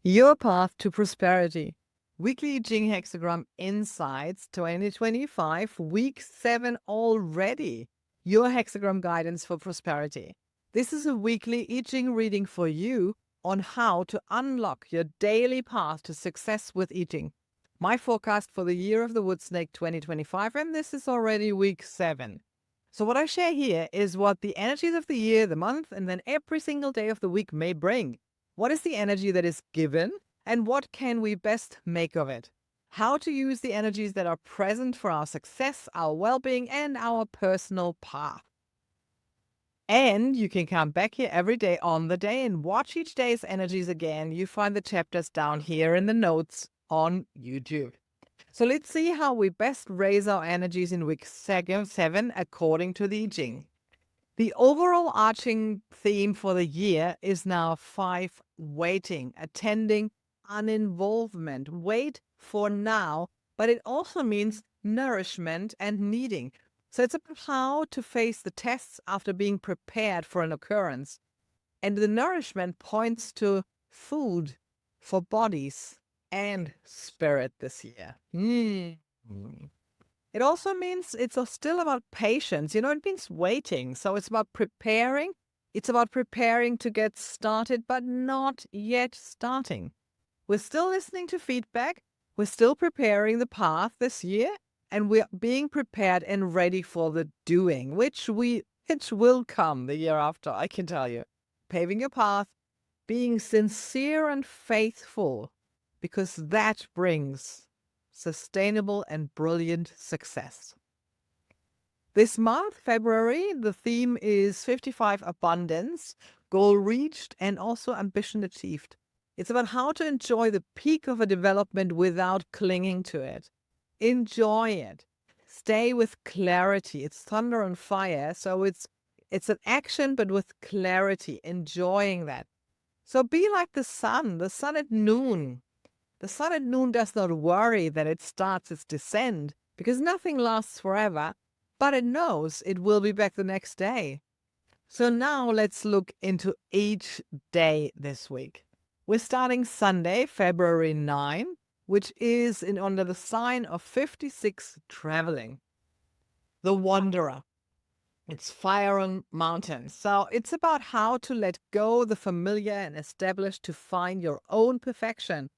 Your path to prosperity. Weekly Ching Hexagram Insights 2025, week 7 already. Your hexagram guidance for prosperity. This is a weekly I Ching reading for you on how to unlock your daily path to success with I Ching. My forecast for the year of the Wood Snake 2025, and this is already week 7. So what I share here is what the energies of the year, the month, and then every single day of the week may bring. What is the energy that is given, and what can we best make of it? How to use the energies that are present for our success, our well-being, and our personal path. And you can come back here every day on the day and watch each day's energies again. You find the chapters down here in the notes on YouTube. So let's see how we best raise our energies in week 7 according to the I Ching. The overall arching theme for the year is now 5 waiting, attending, uninvolvement. Wait for now, but it also means nourishment and needing. So it's about how to face the tests after being prepared for an occurrence. And the nourishment points to food for bodies and spirit this year. It also means it's still about patience. It means waiting. So it's about preparing. It's about preparing to get started, but not yet starting. We're still listening to feedback. We're still preparing the path this year, and we're being prepared and ready for the doing, which will come the year after, I can tell you. Paving your path, being sincere and faithful, because that brings sustainable and brilliant success. This month, February, the theme is 55 abundance, goal reached, and also ambition achieved. It's about how to enjoy the peak of a development without clinging to it. Enjoy it. Stay with clarity. It's thunder and fire, so it's an action, but with clarity, enjoying that. So be like the sun at noon. The sun at noon does not worry that it starts its descent, because nothing lasts forever, but it knows it will be back the next day. So now let's look into each day this week. We're starting Sunday, February 9, which is under the sign of 56 traveling. The Wanderer. It's fire on mountains. So it's about how to let go the familiar and establish to find your own perfection.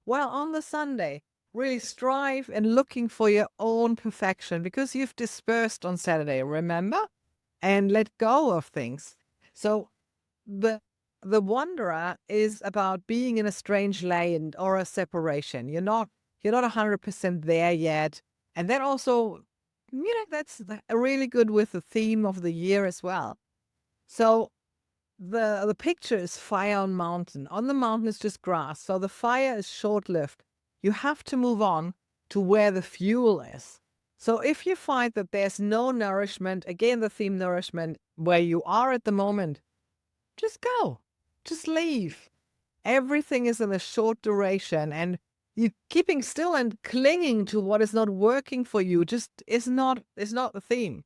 Well, on the Sunday, really strive and looking for your own perfection, because you've dispersed on Saturday, remember? And let go of things. So the wanderer is about being in a strange land or a separation. You're not 100% there yet. And that also, that's really good with the theme of the year as well. So the picture is fire on mountain. On the mountain is just grass. So the fire is short-lived. You have to move on to where the fuel is. So if you find that there's no nourishment, again, the theme nourishment, where you are at the moment, just go. Just leave. Everything is in a short duration, and you keeping still and clinging to what is not working for you just is not the theme.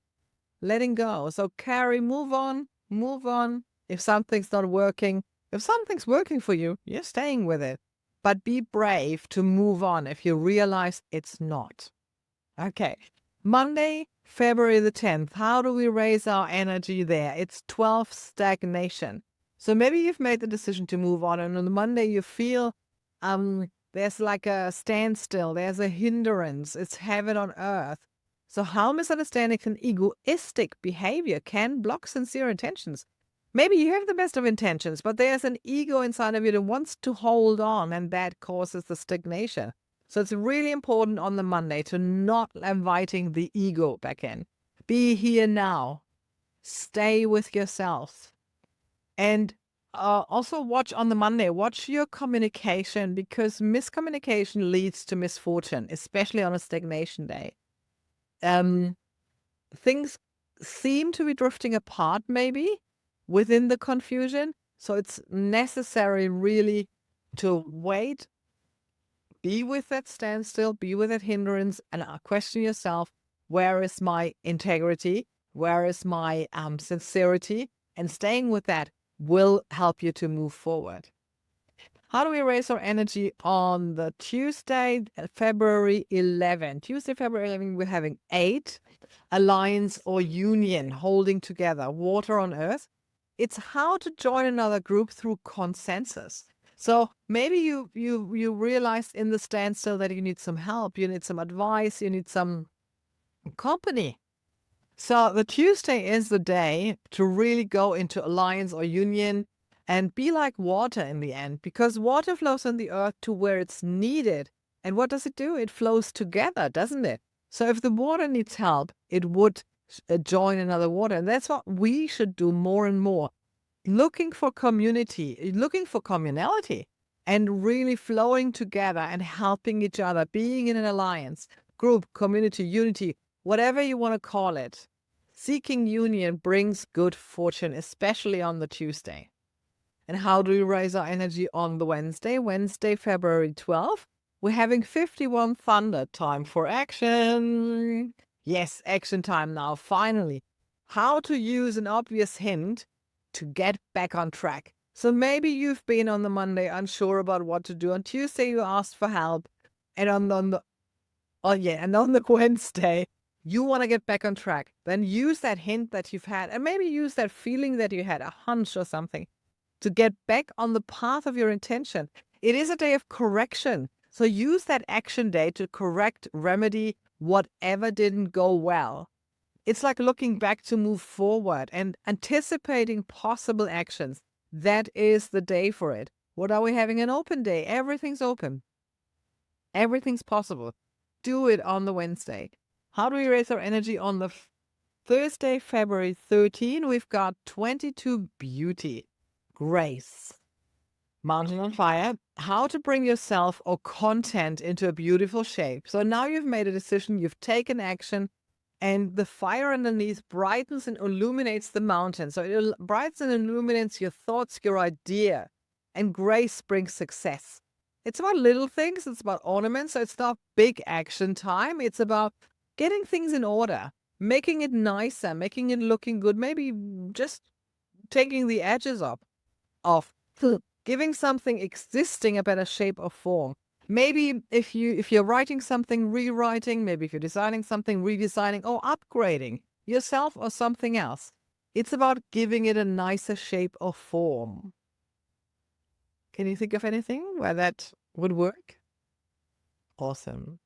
Letting go. So move on. If something's not working, if something's working for you, you're staying with it. But be brave to move on if you realize it's not. Okay. Monday, February the 10th. How do we raise our energy there? It's 12 stagnation. So maybe you've made the decision to move on, and on Monday you feel there's like a standstill. There's a hindrance. It's heaven on earth. So how misunderstanding and egoistic behavior can block sincere intentions. Maybe you have the best of intentions, but there's an ego inside of you that wants to hold on, and that causes the stagnation. So it's really important on the Monday to not inviting the ego back in. Be here now. Stay with yourself. And also watch on the Monday, watch your communication, because miscommunication leads to misfortune, especially on a stagnation day. Things seem to be drifting apart maybe within the confusion. So it's necessary really to wait, be with that standstill, be with that hindrance, and question yourself, where is my integrity? Where is my sincerity? And staying with that will help you to move forward. How do we raise our energy on the Tuesday, February 11th? Tuesday, February 11th, we're having 8, alliance or union, holding together, water on earth. It's how to join another group through consensus. So maybe you realized in the standstill that you need some help, you need some advice, you need some company. So the Tuesday is the day to really go into alliance or union and be like water in the end, because water flows on the earth to where it's needed. And what does it do? It flows together, doesn't it? So if the water needs help, it would join another water. And that's what we should do more and more. Looking for community, looking for communality, and really flowing together and helping each other, being in an alliance, group, community, unity, whatever you want to call it. Seeking union brings good fortune, especially on the Tuesday. And how do we raise our energy on the Wednesday? Wednesday, February 12th, we're having 51 Thunder, time for action. Yes, action time now, finally. How to use an obvious hint to get back on track. So maybe you've been on the Monday unsure about what to do. On Tuesday, you asked for help. And on the Wednesday, you want to get back on track. Then use that hint that you've had, and maybe use that feeling that you had, a hunch or something, to get back on the path of your intention. It is a day of correction. So use that action day to correct, remedy whatever didn't go well. It's like looking back to move forward and anticipating possible actions. That is the day for it. What are we having? An open day. Everything's open. Everything's possible. Do it on the Wednesday. How do we raise our energy on the Thursday, February 13? We've got 22 beauty. Grace. Mountain on fire. How to bring yourself or content into a beautiful shape. So now you've made a decision, you've taken action, and the fire underneath brightens and illuminates the mountain. So it brightens and illuminates your thoughts, your idea. And grace brings success. It's about little things. It's about ornaments. So it's not big action time. It's about getting things in order, making it nicer, making it looking good. Maybe just taking the edges off, giving something existing a better shape or form. Maybe if you're writing something, rewriting, maybe if you're designing something, redesigning or upgrading yourself or something else. It's about giving it a nicer shape or form. Can you think of anything where that would work? Awesome.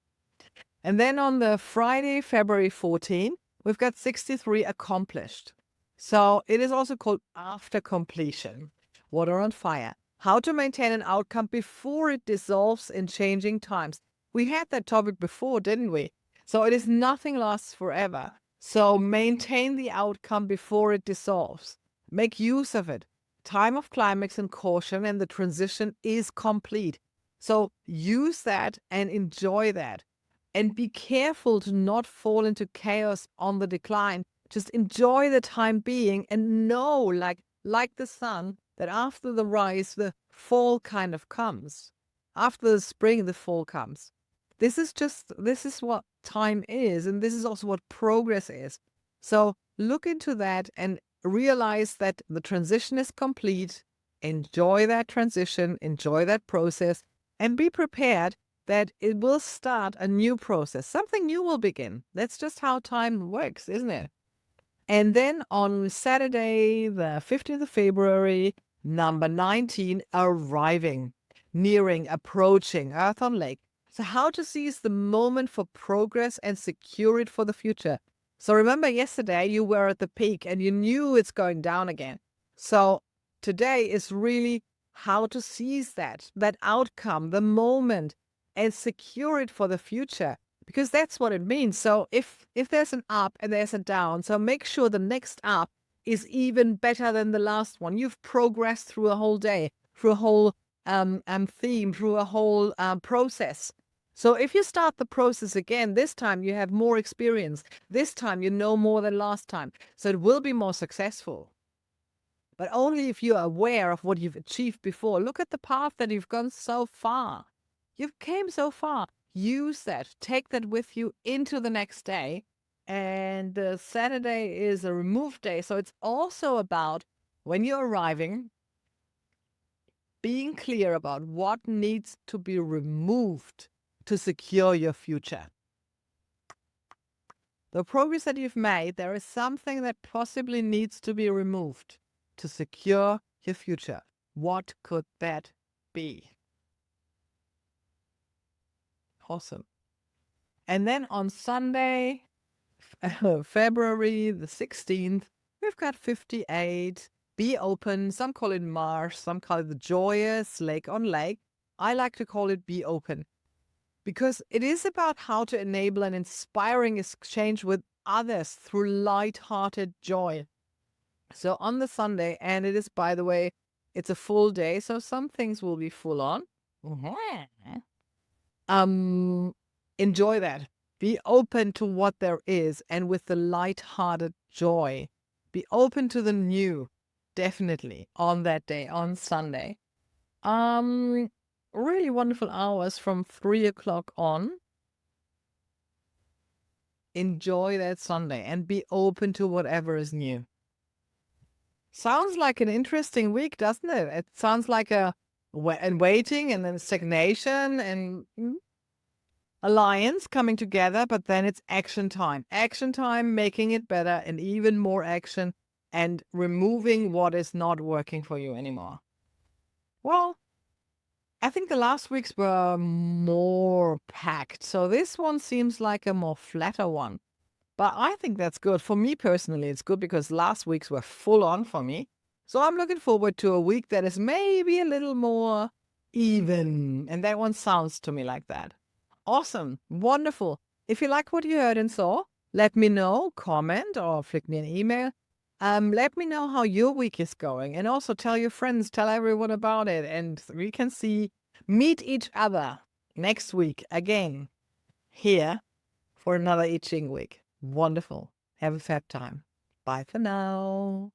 And then on the Friday, February 14, we've got 63 accomplished. So it is also called after completion. Water on fire. How to maintain an outcome before it dissolves in changing times. We had that topic before, didn't we? So it is nothing lasts forever. So maintain the outcome before it dissolves. Make use of it. Time of climax and caution, and the transition is complete. So use that and enjoy that. And be careful to not fall into chaos on the decline. Just enjoy the time being and know, like the sun, that after the rise, the fall kind of comes. After the spring, the fall comes. This is what time is, and this is also what progress is. So look into that and realize that the transition is complete. Enjoy that transition, enjoy that process, and be prepared that it will start a new process. Something new will begin. That's just how time works, isn't it? And then on Saturday, the 15th of February, number 19, arriving, nearing, approaching, Earth on Lake. So how to seize the moment for progress and secure it for the future. So remember yesterday you were at the peak and you knew it's going down again. So today is really how to seize that outcome, the moment, and secure it for the future. Because that's what it means. So if there's an up and there's a down, so make sure the next up is even better than the last one. You've progressed through a whole day, through a whole theme, through a whole process. So if you start the process again, this time you have more experience. This time you know more than last time. So it will be more successful. But only if you're aware of what you've achieved before. Look at the path that you've gone so far. You've came so far. Use that. Take that with you into the next day. And Saturday is a remove day. So it's also about when you're arriving, being clear about what needs to be removed to secure your future. The progress that you've made, there is something that possibly needs to be removed to secure your future. What could that be? Awesome. And then on Sunday, February the 16th, we've got 58. Be open. Some call it Mars. Some call it the Joyous, lake on lake. I like to call it be open, because it is about how to enable an inspiring exchange with others through light-hearted joy. So on the Sunday, and it is, by the way, it's a full day, so some things will be full on. Enjoy that. Be open to what there is, and with the light-hearted joy. Be open to the new, definitely, on that day, on Sunday. Really wonderful hours from 3 o'clock on. Enjoy that Sunday and be open to whatever is new. Sounds like an interesting week, doesn't it? It sounds like waiting and then stagnation and alliance coming together, but then it's action time. Action time, making it better and even more action and removing what is not working for you anymore. Well, I think the last weeks were more packed, so this one seems like a more flatter one. But I think that's good. For me personally, it's good because last weeks were full on for me. So I'm looking forward to a week that is maybe a little more even. And that one sounds to me like that. Awesome. Wonderful. If you like what you heard and saw, let me know, comment, or flick me an email. Let me know how your week is going. And also tell your friends, tell everyone about it. And we can meet each other next week again here for another I Ching week. Wonderful. Have a fab time. Bye for now.